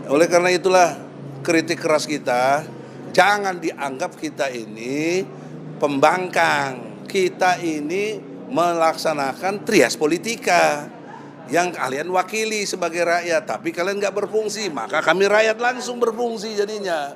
Oleh karena itulah kritik keras kita, jangan dianggap kita ini pembangkang. Kita ini melaksanakan trias politika yang kalian wakili sebagai rakyat, tapi kalian nggak berfungsi, maka kami rakyat langsung berfungsi jadinya.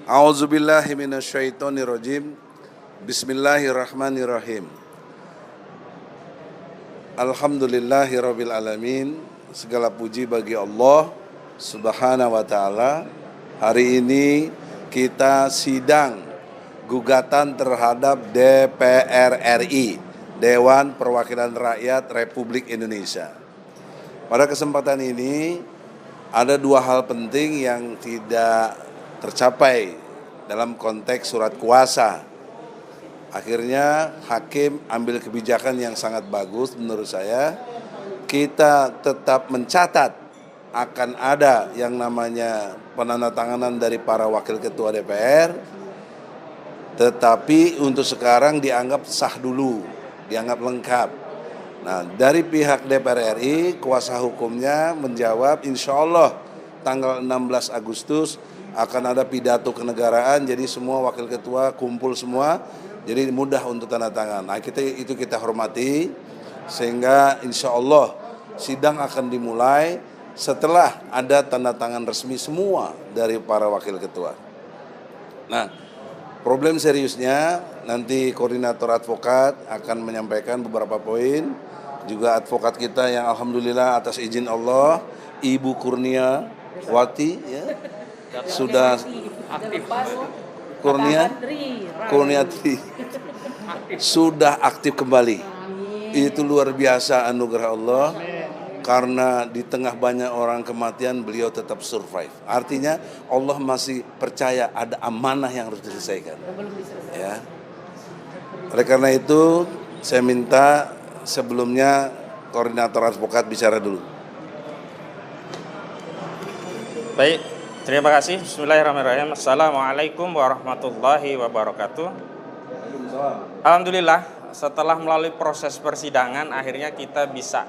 A'udzubillahi minasyaitonirrajim. Bismillahirrahmanirrahim. Alhamdulillahirabbil alamin. Segala puji bagi Allah Subhanahu wa taala. Hari ini kita sidang gugatan terhadap DPR RI, Dewan Perwakilan Rakyat Republik Indonesia. Pada kesempatan ini ada dua hal penting yang tidak tercapai dalam konteks surat kuasa. Akhirnya hakim ambil kebijakan yang sangat bagus menurut saya. Kita tetap mencatat akan ada yang namanya penandatanganan dari para wakil ketua DPR, tetapi untuk sekarang dianggap sah dulu, dianggap lengkap. Nah, dari pihak DPR RI, kuasa hukumnya menjawab insya Allah tanggal 16 Agustus akan ada pidato kenegaraan, jadi semua wakil ketua kumpul semua, jadi mudah untuk tanda tangan. Nah, kita hormati, sehingga insya Allah sidang akan dimulai setelah ada tanda tangan resmi semua dari para wakil ketua. Nah, problem seriusnya nanti koordinator advokat akan menyampaikan beberapa poin, juga advokat kita yang alhamdulillah atas izin Allah, Ibu Kurnia Wati, ya, sudah aktif. Kurniatri sudah aktif kembali. Itu luar biasa anugerah Allah, karena di tengah banyak orang kematian beliau tetap survive. Artinya Allah masih percaya ada amanah yang harus diselesaikan. Ya. Oleh karena itu saya minta sebelumnya koordinator advokat bicara dulu. Baik, terima kasih. Bismillahirrahmanirrahim. Assalamualaikum warahmatullahi wabarakatuh. Alhamdulillah, setelah melalui proses persidangan, akhirnya kita bisa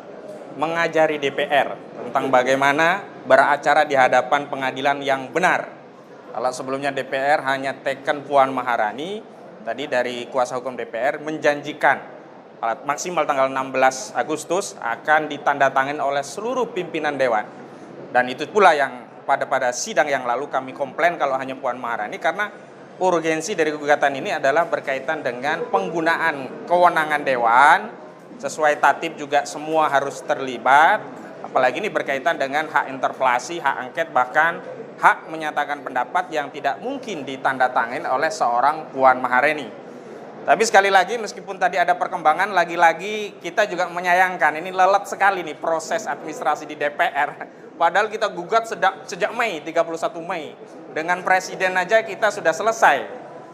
mengajari DPR tentang bagaimana beracara di hadapan pengadilan yang benar. Kalau sebelumnya DPR hanya teken Puan Maharani, tadi dari kuasa hukum DPR menjanjikan maksimal tanggal 16 Agustus akan ditandatangani oleh seluruh pimpinan Dewan. Dan itu pula yang pada sidang yang lalu kami komplain kalau hanya Puan Maharani, karena urgensi dari gugatan ini adalah berkaitan dengan penggunaan kewenangan Dewan. Sesuai tatib juga semua harus terlibat, apalagi ini berkaitan dengan hak interpelasi, hak angket, bahkan hak menyatakan pendapat yang tidak mungkin ditandatangani oleh seorang Puan Maharani. Tapi sekali lagi, meskipun tadi ada perkembangan, lagi-lagi kita juga menyayangkan ini lelet sekali nih proses administrasi di DPR. Padahal kita gugat sejak Mei, 31 Mei. Dengan presiden aja kita sudah selesai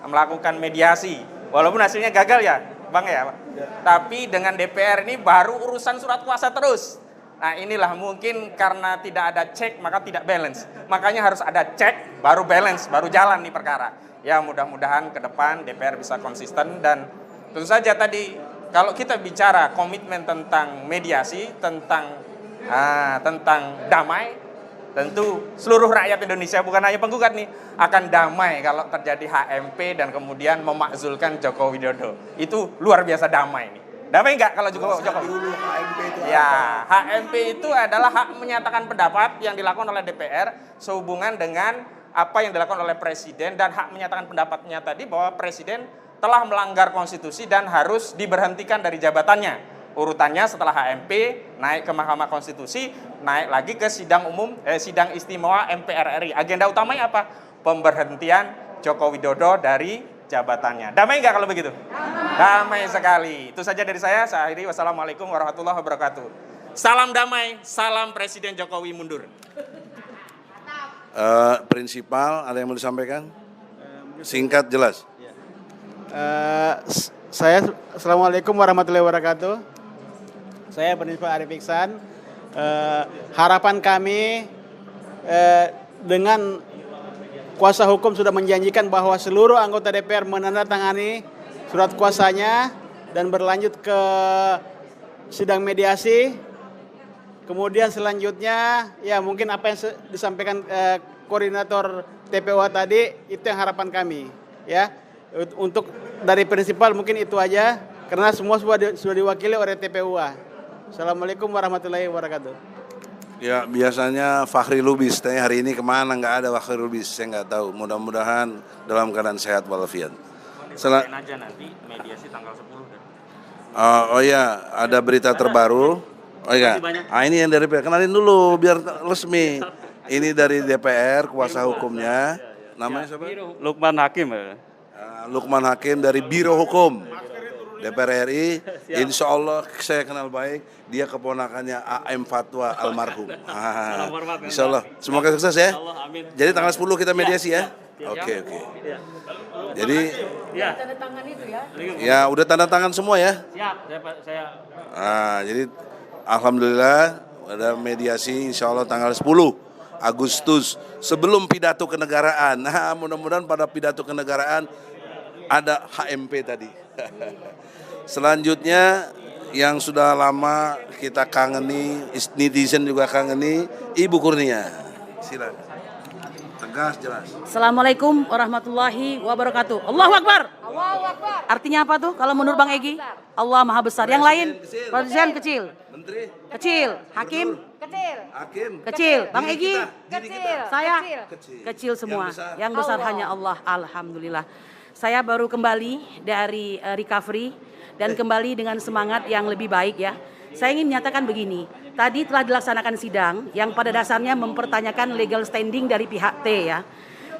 melakukan mediasi. Walaupun hasilnya gagal ya, Bang ya. Tapi dengan DPR ini baru urusan surat kuasa terus. Nah, inilah mungkin karena tidak ada cek maka tidak balance. Makanya harus ada cek baru balance, baru jalan nih perkara. Ya, mudah-mudahan ke depan DPR bisa konsisten. Dan tentu saja tadi kalau kita bicara komitmen tentang mediasi, tentang damai, tentu seluruh rakyat Indonesia, bukan hanya penggugat nih, akan damai kalau terjadi HMP dan kemudian memakzulkan Joko Widodo. Itu luar biasa damai nih. Damai nggak kalau Jokowi? Ya, HMP itu adalah hak menyatakan pendapat yang dilakukan oleh DPR sehubungan dengan apa yang dilakukan oleh Presiden, dan hak menyatakan pendapatnya tadi bahwa Presiden telah melanggar konstitusi dan harus diberhentikan dari jabatannya. Urutannya setelah HMP naik ke Mahkamah Konstitusi, naik lagi ke sidang istimewa MPR RI. Agenda utamanya apa? Pemberhentian Joko Widodo dari jabatannya. Damai nggak kalau begitu? Damai sekali. Itu saja dari saya. Saya akhiri. Wassalamualaikum warahmatullahi wabarakatuh. Salam damai, salam Presiden Jokowi mundur. Prinsipal, ada yang mau disampaikan? Singkat, jelas. Assalamualaikum warahmatullahi wabarakatuh. Saya Prinsipal Arif Iksan. Harapan kami dengan kuasa hukum sudah menjanjikan bahwa seluruh anggota DPR menandatangani surat kuasanya dan berlanjut ke sidang mediasi. Kemudian selanjutnya ya mungkin apa yang disampaikan koordinator TPUA tadi itu yang harapan kami ya. Untuk dari prinsipal mungkin itu aja karena semua sudah diwakili oleh TPUA. Assalamualaikum warahmatullahi wabarakatuh. Ya biasanya Fakhri Lubis, tapi hari ini kemana nggak ada Fakhri Lubis, saya nggak tahu. Mudah-mudahan dalam keadaan sehat walafiat. Aja nanti mediasi tanggal 10 dan. Oh ya, ada berita terbaru. Oh iya, ini yang dari DPR. Kenalin dulu biar resmi. Ini dari DPR, kuasa hukumnya. Namanya siapa? Lukman Hakim. Lukman Hakim dari Biro Hukum DPR RI. Insya Allah saya kenal baik. Dia keponakannya AM Fatwa almarhum. Insya Allah. Semoga sukses ya. Jadi tanggal 10 kita mediasi ya. Oke. Jadi tanda tangan itu ya. Ya udah tanda tangan semua ya. Siap, saya. Jadi alhamdulillah ada mediasi insya Allah tanggal 10 Agustus sebelum pidato kenegaraan. Nah mudah-mudahan pada pidato kenegaraan ada HMP tadi. Selanjutnya yang sudah lama kita kangeni, netizen juga kangeni, Ibu Kurnia. Silakan. Tegas jelas. Assalamualaikum warahmatullahi wabarakatuh. Allahu Akbar. Allahu Akbar. Artinya apa tuh kalau menurut Bang Egi? Allah Maha Besar. Yang lain? Presiden kecil. Menteri Kecil. Hakim? Kecil. Hakim Kecil. Bang Egi? Kecil. Saya? Kecil. Kecil semua. Yang Yang besar Allah. hanya Allah. Alhamdulillah. Saya baru kembali dari recovery dan kembali dengan semangat yang lebih baik ya. Saya ingin menyatakan begini. Tadi telah dilaksanakan sidang yang pada dasarnya mempertanyakan legal standing dari pihak T ya.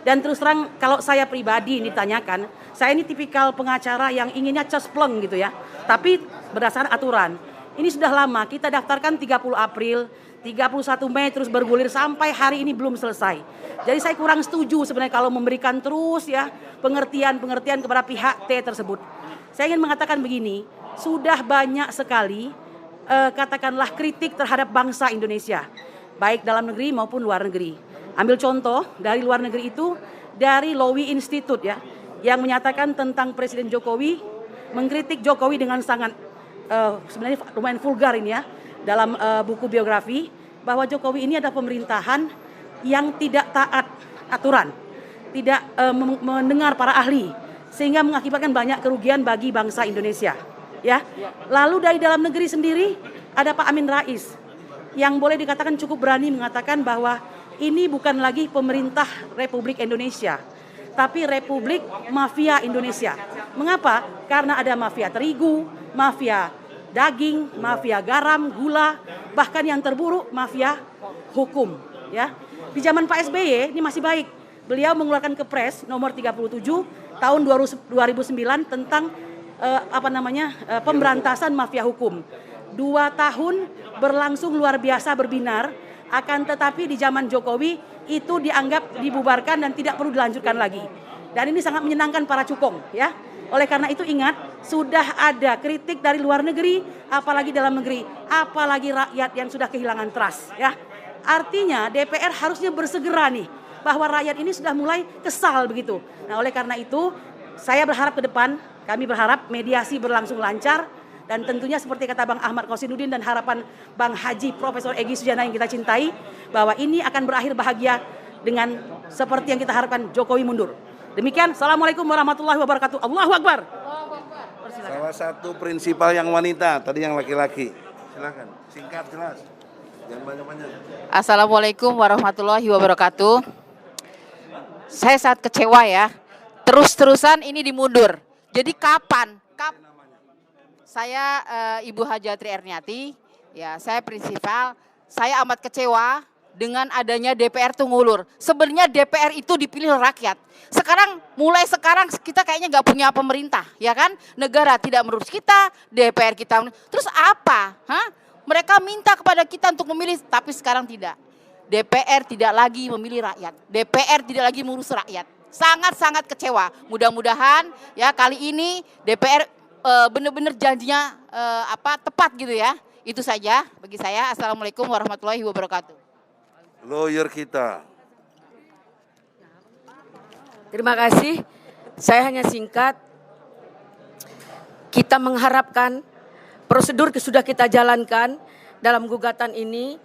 Dan terus terang kalau saya pribadi ini ditanyakan, saya ini tipikal pengacara yang inginnya cespleng gitu ya. Tapi berdasarkan aturan. Ini sudah lama, kita daftarkan 30 April, 31 Mei terus bergulir sampai hari ini belum selesai. Jadi saya kurang setuju sebenarnya kalau memberikan terus ya pengertian kepada pihak T tersebut. Saya ingin mengatakan begini, sudah banyak sekali katakanlah kritik terhadap bangsa Indonesia, baik dalam negeri maupun luar negeri. Ambil contoh dari luar negeri itu dari Lowy Institute ya, yang menyatakan tentang Presiden Jokowi, mengkritik Jokowi dengan sangat sebenarnya lumayan vulgar ini ya, dalam buku biografi bahwa Jokowi ini adalah pemerintahan yang tidak taat aturan, tidak mendengar para ahli, sehingga mengakibatkan banyak kerugian bagi bangsa Indonesia. Ya, lalu dari dalam negeri sendiri ada Pak Amin Rais yang boleh dikatakan cukup berani mengatakan bahwa ini bukan lagi pemerintah Republik Indonesia, tapi Republik Mafia Indonesia. Mengapa? Karena ada mafia terigu, mafia daging, mafia garam, gula, bahkan yang terburuk mafia hukum. Ya, di zaman Pak SBY ini masih baik. Beliau mengeluarkan Kepres nomor 37 tahun 2009 tentang pemberantasan mafia hukum. 2 tahun berlangsung luar biasa berbinar, akan tetapi di zaman Jokowi itu dianggap dibubarkan dan tidak perlu dilanjutkan lagi. Dan ini sangat menyenangkan para cukong ya. Oleh karena itu ingat, sudah ada kritik dari luar negeri, apalagi dalam negeri, apalagi rakyat yang sudah kehilangan trust ya. Artinya DPR harusnya bersegera nih bahwa rakyat ini sudah mulai kesal begitu. Nah, oleh karena itu saya berharap ke depan, kami berharap mediasi berlangsung lancar dan tentunya seperti kata Bang Ahmad Qasinuddin dan harapan Bang Haji Profesor Egy Sujana yang kita cintai bahwa ini akan berakhir bahagia dengan seperti yang kita harapkan, Jokowi mundur. Demikian, Assalamualaikum warahmatullahi wabarakatuh. Allahu Akbar. Salah satu prinsipal yang wanita, tadi yang laki-laki. Silakan, singkat jelas. Yang banyak-banyak. Assalamualaikum warahmatullahi wabarakatuh. Saya sangat kecewa ya. Terus-terusan ini dimundur. Jadi kapan? Saya Ibu Hajatri Erniati, ya saya prinsipal. Saya amat kecewa dengan adanya DPR itu ngulur. Sebenarnya DPR itu dipilih rakyat. Mulai sekarang kita kayaknya nggak punya pemerintah, ya kan? Negara tidak mengurus kita, DPR kita. Terus apa? Mereka minta kepada kita untuk memilih, tapi sekarang tidak. DPR tidak lagi memilih rakyat. DPR tidak lagi mengurus rakyat. Sangat-sangat kecewa. Mudah-mudahan ya kali ini DPR benar-benar janjinya tepat gitu ya. Itu saja bagi saya. Assalamualaikum warahmatullahi wabarakatuh. lawyer kita. Terima kasih. Saya hanya singkat. Kita mengharapkan prosedur sudah kita jalankan dalam gugatan ini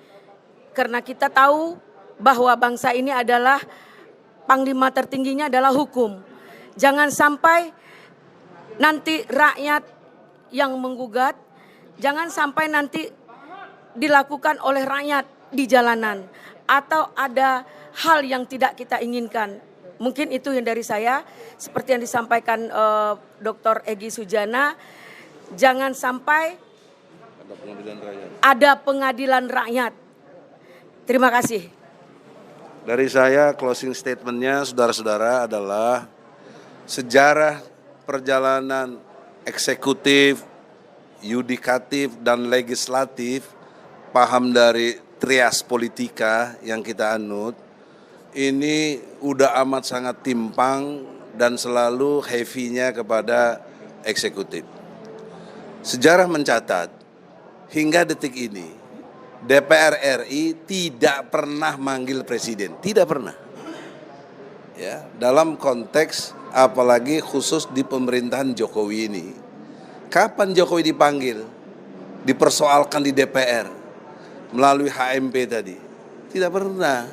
karena kita tahu bahwa bangsa ini adalah panglima tertingginya adalah hukum. Jangan sampai nanti rakyat yang menggugat, jangan sampai nanti dilakukan oleh rakyat di jalanan atau ada hal yang tidak kita inginkan. Mungkin itu yang dari saya, seperti yang disampaikan Dr. Egy Sujana, jangan sampai ada pengadilan rakyat. Terima kasih. Dari saya closing statementnya saudara-saudara adalah sejarah perjalanan eksekutif, yudikatif, dan legislatif, paham dari trias politika yang kita anut, ini udah amat sangat timpang dan selalu heavy-nya kepada eksekutif. Sejarah mencatat, hingga detik ini, DPR RI tidak pernah manggil presiden, tidak pernah. Ya, dalam konteks apalagi khusus di pemerintahan Jokowi ini. Kapan Jokowi dipanggil? Dipersoalkan di DPR melalui HMP tadi. Tidak pernah.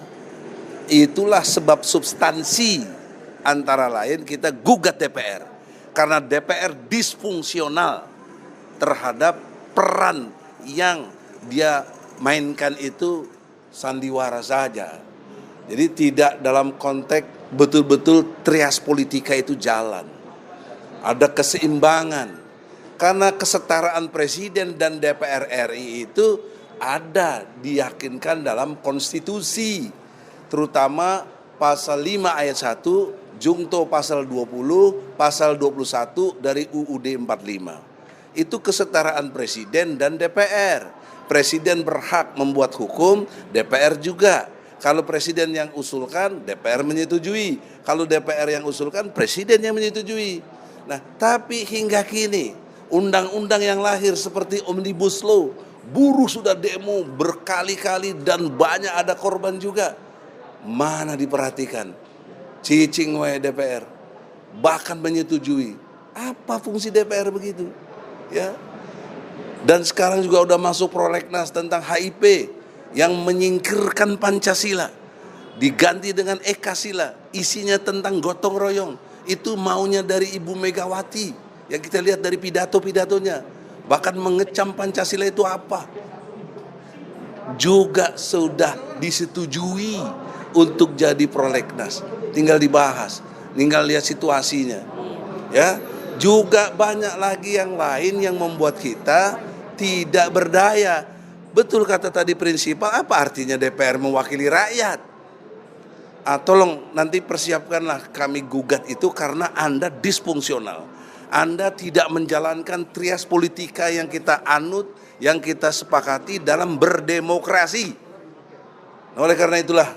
Itulah sebab substansi antara lain kita gugat DPR. Karena DPR disfungsional terhadap peran yang dia mainkan itu sandiwara saja. Jadi tidak dalam konteks betul-betul trias politika itu jalan. Ada keseimbangan. Karena kesetaraan presiden dan DPR RI itu ada diyakinkan dalam konstitusi. Terutama pasal 5 ayat 1, jungto pasal 20, pasal 21 dari UUD 45. Itu kesetaraan presiden dan DPR. Presiden berhak membuat hukum, DPR juga. Kalau presiden yang usulkan, DPR menyetujui. Kalau DPR yang usulkan, presiden yang menyetujui. Nah, tapi hingga kini, undang-undang yang lahir seperti Omnibus Law, buruh sudah demo berkali-kali dan banyak ada korban juga. Mana diperhatikan? Cicing wae DPR. Bahkan menyetujui. Apa fungsi DPR begitu? Ya. Dan sekarang juga udah masuk prolegnas tentang HIP yang menyingkirkan Pancasila. Diganti dengan Ekasila, isinya tentang gotong royong. Itu maunya dari Ibu Megawati. Yang kita lihat dari pidato-pidatonya. Bahkan mengecam Pancasila itu apa? Juga sudah disetujui untuk jadi prolegnas, tinggal dibahas, tinggal lihat situasinya, ya. Juga banyak lagi yang lain yang membuat kita tidak berdaya. Betul kata tadi prinsipal, apa artinya DPR mewakili rakyat? Tolong nanti persiapkanlah kami gugat itu karena Anda disfungsional. Anda tidak menjalankan trias politika yang kita anut, yang kita sepakati dalam berdemokrasi. Nah, oleh karena itulah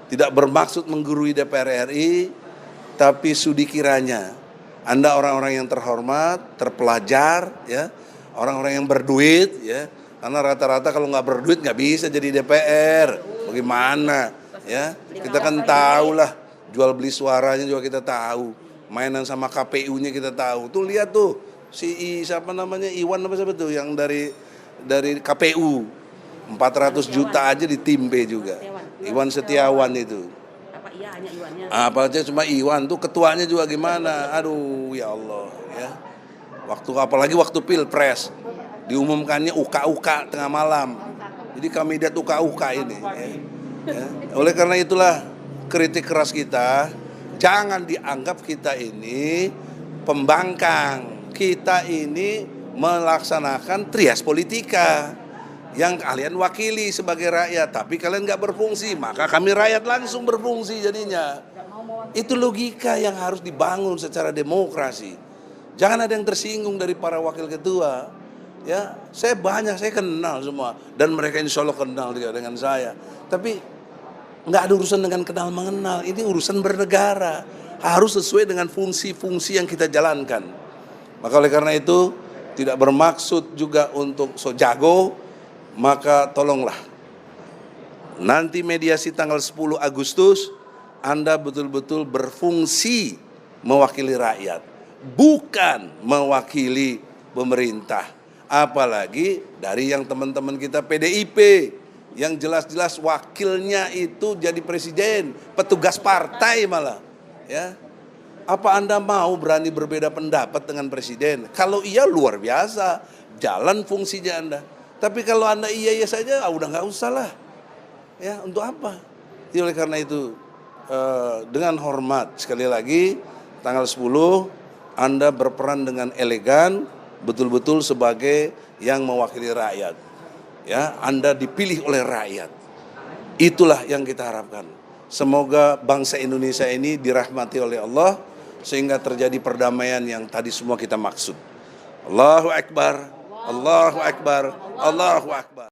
tidak bermaksud menggurui DPR RI, tapi sudi kiranya Anda orang-orang yang terhormat, terpelajar, ya, orang-orang yang berduit, ya, karena rata-rata kalau nggak berduit nggak bisa jadi DPR. Bagaimana, ya? Kita kan tahu lah, jual beli suaranya juga kita tahu, mainan sama KPU-nya kita tahu. Tuh lihat tuh siapa namanya Iwan apa siapa tuh yang dari KPU 400 juta aja ditimpe juga. Iwan Setiawan itu. Apa iya hanya Iwannya? Apa aja cuma Iwan tuh ketuanya juga gimana? Aduh ya Allah ya. Apalagi waktu Pilpres diumumkannya uka-uka tengah malam. Jadi kami lihat uka-uka ini. Ya. Oleh karena itulah kritik keras kita, jangan dianggap kita ini pembangkang. Kita ini melaksanakan trias politika yang kalian wakili sebagai rakyat, tapi kalian nggak berfungsi, maka kami rakyat langsung berfungsi jadinya. Itu logika yang harus dibangun secara demokrasi. Jangan ada yang tersinggung dari para wakil ketua. Ya, saya kenal semua dan mereka insya Allah kenal juga dengan saya. Tapi nggak ada urusan dengan kenal mengenal. Ini urusan bernegara, harus sesuai dengan fungsi-fungsi yang kita jalankan. Maka oleh karena itu tidak bermaksud juga untuk so jago. Maka tolonglah Nanti mediasi tanggal 10 Agustus, Anda betul-betul berfungsi mewakili rakyat, bukan mewakili pemerintah. Apalagi dari yang teman-teman kita PDIP, yang jelas-jelas wakilnya itu jadi presiden, petugas partai malah. Ya, apa Anda mau berani berbeda pendapat dengan presiden? Kalau iya luar biasa, jalan fungsinya Anda. Tapi kalau Anda iya saja, udah nggak usah lah. Ya, untuk apa? Jadi oleh karena itu, dengan hormat sekali lagi, tanggal 10 Anda berperan dengan elegan, betul-betul sebagai yang mewakili rakyat. Ya, Anda dipilih oleh rakyat. Itulah yang kita harapkan. Semoga bangsa Indonesia ini dirahmati oleh Allah sehingga terjadi perdamaian yang tadi semua kita maksud. Allahu Akbar, Allahu Akbar, Allahu Akbar.